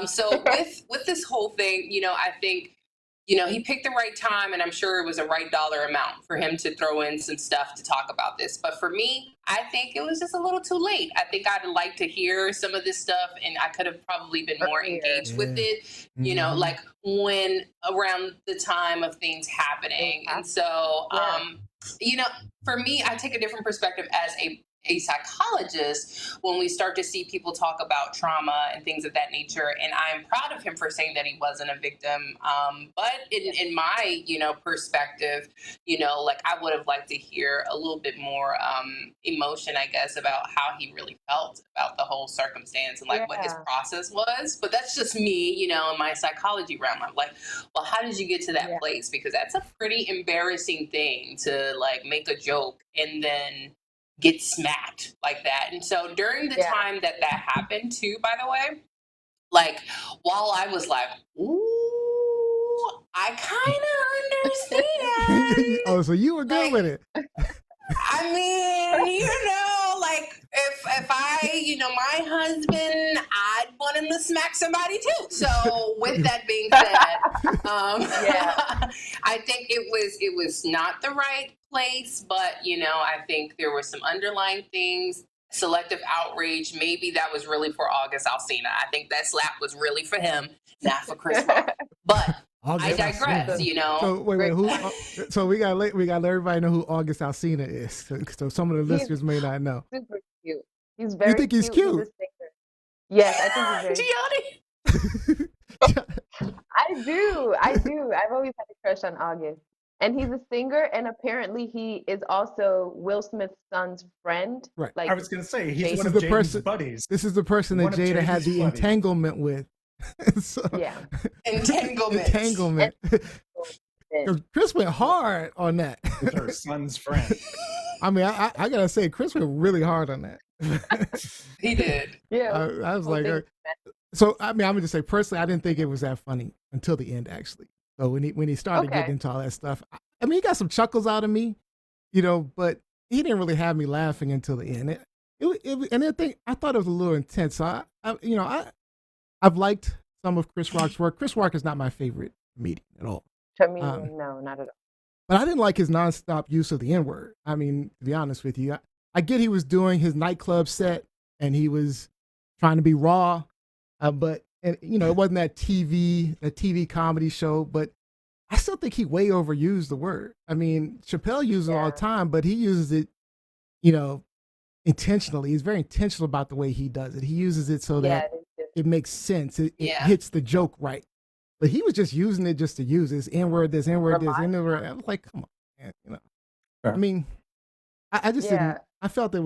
So with this whole thing, I think he picked the right time, and I'm sure it was a right dollar amount for him to throw in some stuff to talk about this. But for me, I think it was just a little too late. I think I'd like to hear some of this stuff, and I could have probably been more Earlier. engaged with Yeah. it, Mhm. like when around the time of things happening. And so, Yeah. for me, I take a different perspective as a psychologist when we start to see people talk about trauma and things of that nature. And I'm proud of him for saying that he wasn't a victim. But in my, perspective, like I would have liked to hear a little bit more emotion, I guess, about how he really felt about the whole circumstance and like what his Yeah. process was. But that's just me, in my psychology realm. I'm like, well, how did you get to that Yeah. place? Because that's a pretty embarrassing thing to like make a joke and then get smacked like that. And so during the Yeah. time that happened too, by the way, like while I was like, ooh, I kind of understand. Oh, so you were good Like, with it. I mean, like if I, my husband, I'd want him to smack somebody too. So with that being said, Yeah. I think it was not the right place, but I think there were some underlying things. Selective outrage, maybe that was really for August Alsina. I think that slap was really for him, not for Chris Rock. But I August digress, Alsina. So wait, who? So we got let everybody know who August Alsina is. So some of the listeners may not know. Super cute. He's You very think he's cute. He's a cute? singer. Yes, I think he's very Gianni. I do. I've always had a crush on August. And he's a singer, and apparently he is also Will Smith's son's friend. Right. Like I was going to say, he's Jason. one of the Jaden's person- buddies. This is the person that One of Jada had Jaden's the buddies. entanglement with. So, Yeah. Entanglement. Because Chris went hard on that. With her son's friend. I mean, I gotta say, Chris went really hard on that. He did. Yeah. I was whole like, thing. so I mean, I'm gonna just say personally, I didn't think it was that funny until the end, actually. So when he started Okay. getting into all that stuff, I mean, he got some chuckles out of me, but he didn't really have me laughing until the end. And I thought it was a little intense. So I've liked some of Chris Rock's work. Chris Rock is not my favorite comedian at all. Comedian, no, not at all. But I didn't like his nonstop use of the N-word. I mean, to be honest with you, I get he was doing his nightclub set and he was trying to be raw, but it wasn't that TV comedy show. But I still think he way overused the word. I mean, Chappelle uses it all the time, but he uses it, intentionally. He's very intentional about the way he does it. He uses it so that it makes sense. It hits the joke right. But he was just using it just to use this N-word, this N-word, this N-word. I was like, come on, man. Sure. I mean, I just didn't. I felt I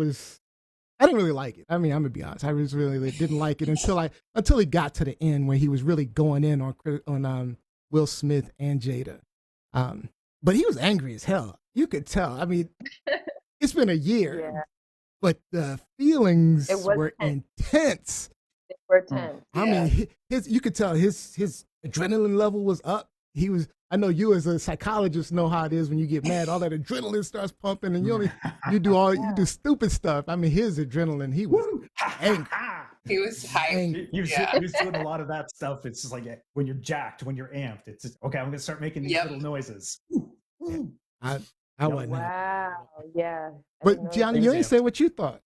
didn't really like it. I mean, I'm gonna be honest. I just really didn't like it until he got to the end where he was really going in on Will Smith and Jada. But he was angry as hell. You could tell. I mean, it's been a year, but the feelings were intense. They were tense. I mean, you could tell his adrenaline level was up. I know you as a psychologist know how it is when you get mad, all that adrenaline starts pumping and you do stupid stuff. I mean, his adrenaline, he was angry. He was hyped. He was doing a lot of that stuff. It's just like when you're jacked, when you're amped, it's just, okay, I'm going to start making these little noises. I wasn't. Wow. Yeah. But Gianni, you ain't say what you thought.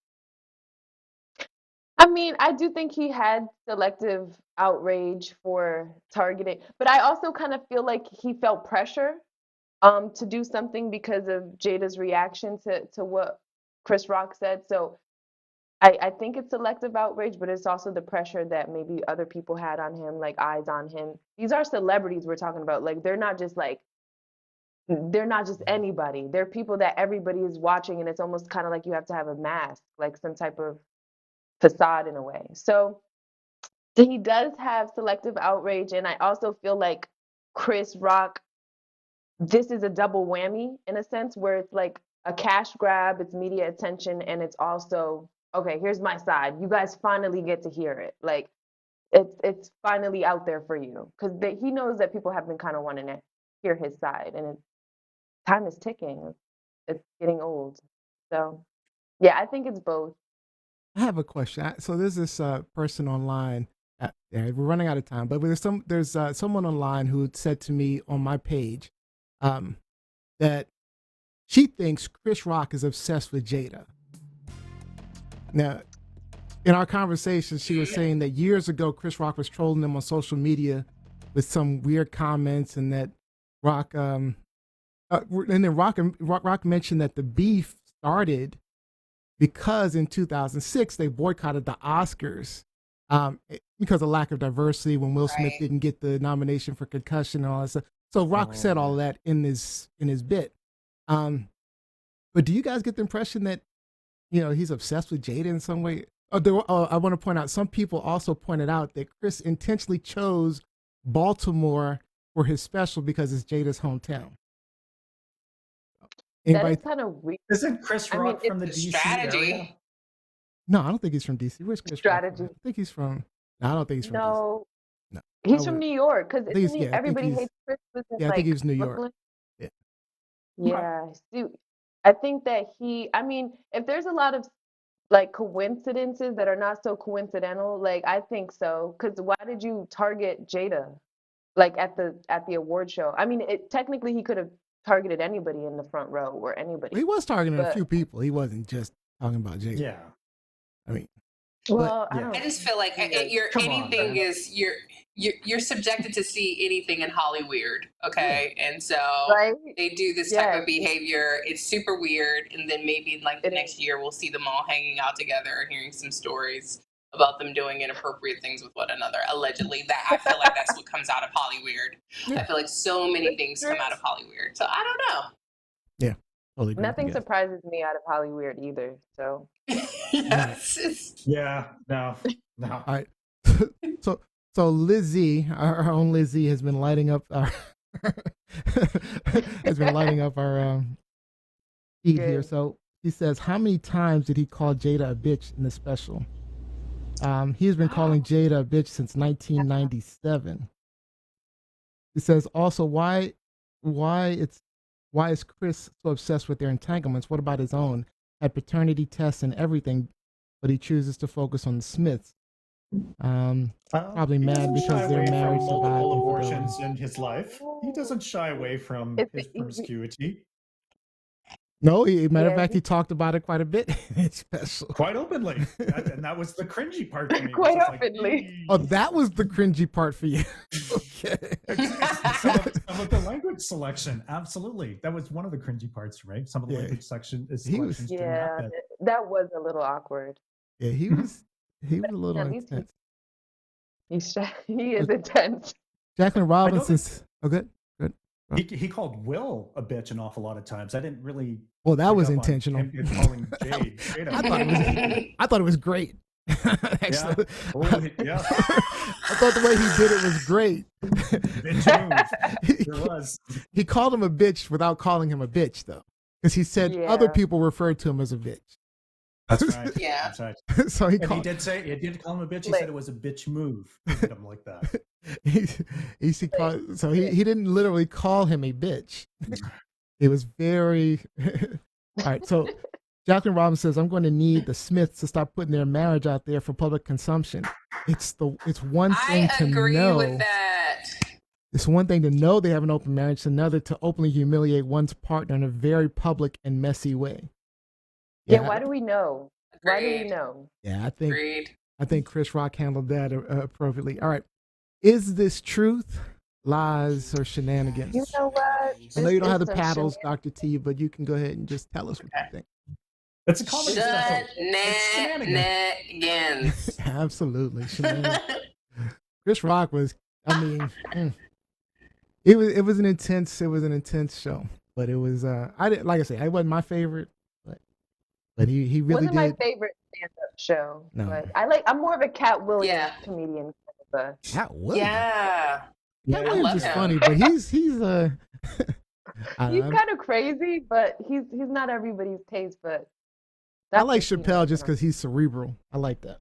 I mean, I do think he had selective outrage for targeting, but I also kind of feel like he felt pressure to do something because of Jada's reaction to what Chris Rock said. So I think it's selective outrage, but it's also the pressure that maybe other people had on him, like eyes on him. These are celebrities we're talking about. Like they're not just anybody. They're people that everybody is watching, and it's almost kind of like you have to have a mask, like some type of facade in a way. So he does have selective outrage, and I also feel like Chris Rock, this is a double whammy in a sense where it's like a cash grab, it's media attention, and it's also, okay, here's my side. You guys finally get to hear it. Like it's finally out there for you because he knows that people have been kind of wanting to hear his side, and time is ticking. It's getting old. So yeah, I think it's both. I have a question. So there's this person online Yeah, we're running out of time, but there's someone online who said to me on my page that she thinks Chris Rock is obsessed with Jada. Now, in our conversation, she was saying that years ago, Chris Rock was trolling him on social media with some weird comments, and that Rock, and then Rock mentioned that the beef started because in 2006 they boycotted the Oscars because of lack of diversity when Will Smith didn't get the nomination for Concussion and all that stuff. So Rock said all that in his bit. But do you guys get the impression that he's obsessed with Jada in some way? I want to point out, some people also pointed out that Chris intentionally chose Baltimore for his special because it's Jada's hometown. That is kind of weird. Isn't Chris Rock from the DC area? No, I don't think he's from DC. Where's Chris Strategy. Rock? I think he's from. No, I don't think he's from DC. No, he's from New York because everybody hates Chris. Yeah, I think he's New York. Yeah. Yeah. See, I think that if there's a lot of like coincidences that are not so coincidental, like I think so. Because why did you target Jada, like at the award show? I mean, technically he could have targeted anybody in the front row or anybody. He was targeting a few people. He wasn't just talking about Jada. Yeah. I mean, well, I just feel like you're subjected to see anything in Hollywood, okay? And so they do this type of behavior. It's super weird, and then maybe like the next year we'll see them all hanging out together and hearing some stories about them doing inappropriate things with one another. Allegedly, I feel like that's what comes out of Hollywood. Yeah. I feel like so many things come out of Hollywood. So I don't know. Yeah. Totally nothing surprises me out of Hollywood either. So yes. Yeah. No. All right. So Lizzie, our own Lizzie, has been lighting up our feed here. So he says, how many times did he call Jada a bitch in the special? He's been calling Jada a bitch since 1997. He says also, why is Chris so obsessed with their entanglements? What about his own? Had paternity tests and everything, but he chooses to focus on the Smiths. Probably mad because their marriage survived multiple abortions in his life. He doesn't shy away from his promiscuity. No, matter of fact, he talked about it quite a bit. Quite openly. And that was the cringy part for me. Quite openly. Oh, that was the cringy part for you. Okay. Some of the language selection. Absolutely. That was one of the cringy parts, right? Some of the language selections. That was a little awkward. Yeah, he was a little intense. He is intense. Jacqueline Robinson's. Good. He called Will a bitch an awful lot of times. I didn't really. Well, that was intentional. Calling Jade I thought it was great. Actually, yeah. I thought the way he did it was great. Bitch move. It was. He called him a bitch without calling him a bitch, though, because he said other people referred to him as a bitch. That's right. Yeah. That's right. So he did call him a bitch. He said it was a bitch move. He did him like that. He didn't literally call him a bitch. It was very all right. So Jacqueline Robinson says, I'm going to need the Smiths to stop putting their marriage out there for public consumption. It's one thing to know. I agree with that. It's one thing to know they have an open marriage, it's another to openly humiliate one's partner in a very public and messy way. Yeah, why do we know? Why do we know? Yeah, I think Chris Rock handled that appropriately. All right. Is this truth, lies, or shenanigans? You know what? I know you don't have the paddles, Dr. T, but you can go ahead and just tell us what you think. It's a comedy shenanigans. Absolutely. Shenanigans. Chris Rock was, it was an intense show, but it was, it wasn't my favorite. But he really wasn't my favorite stand-up show. No. But I'm more of a Cat Williams comedian. Cat Williams. Yeah. Cat Williams is funny, but he's he's kind of crazy, but he's not everybody's taste. But I like Chappelle just because he's cerebral. I like that.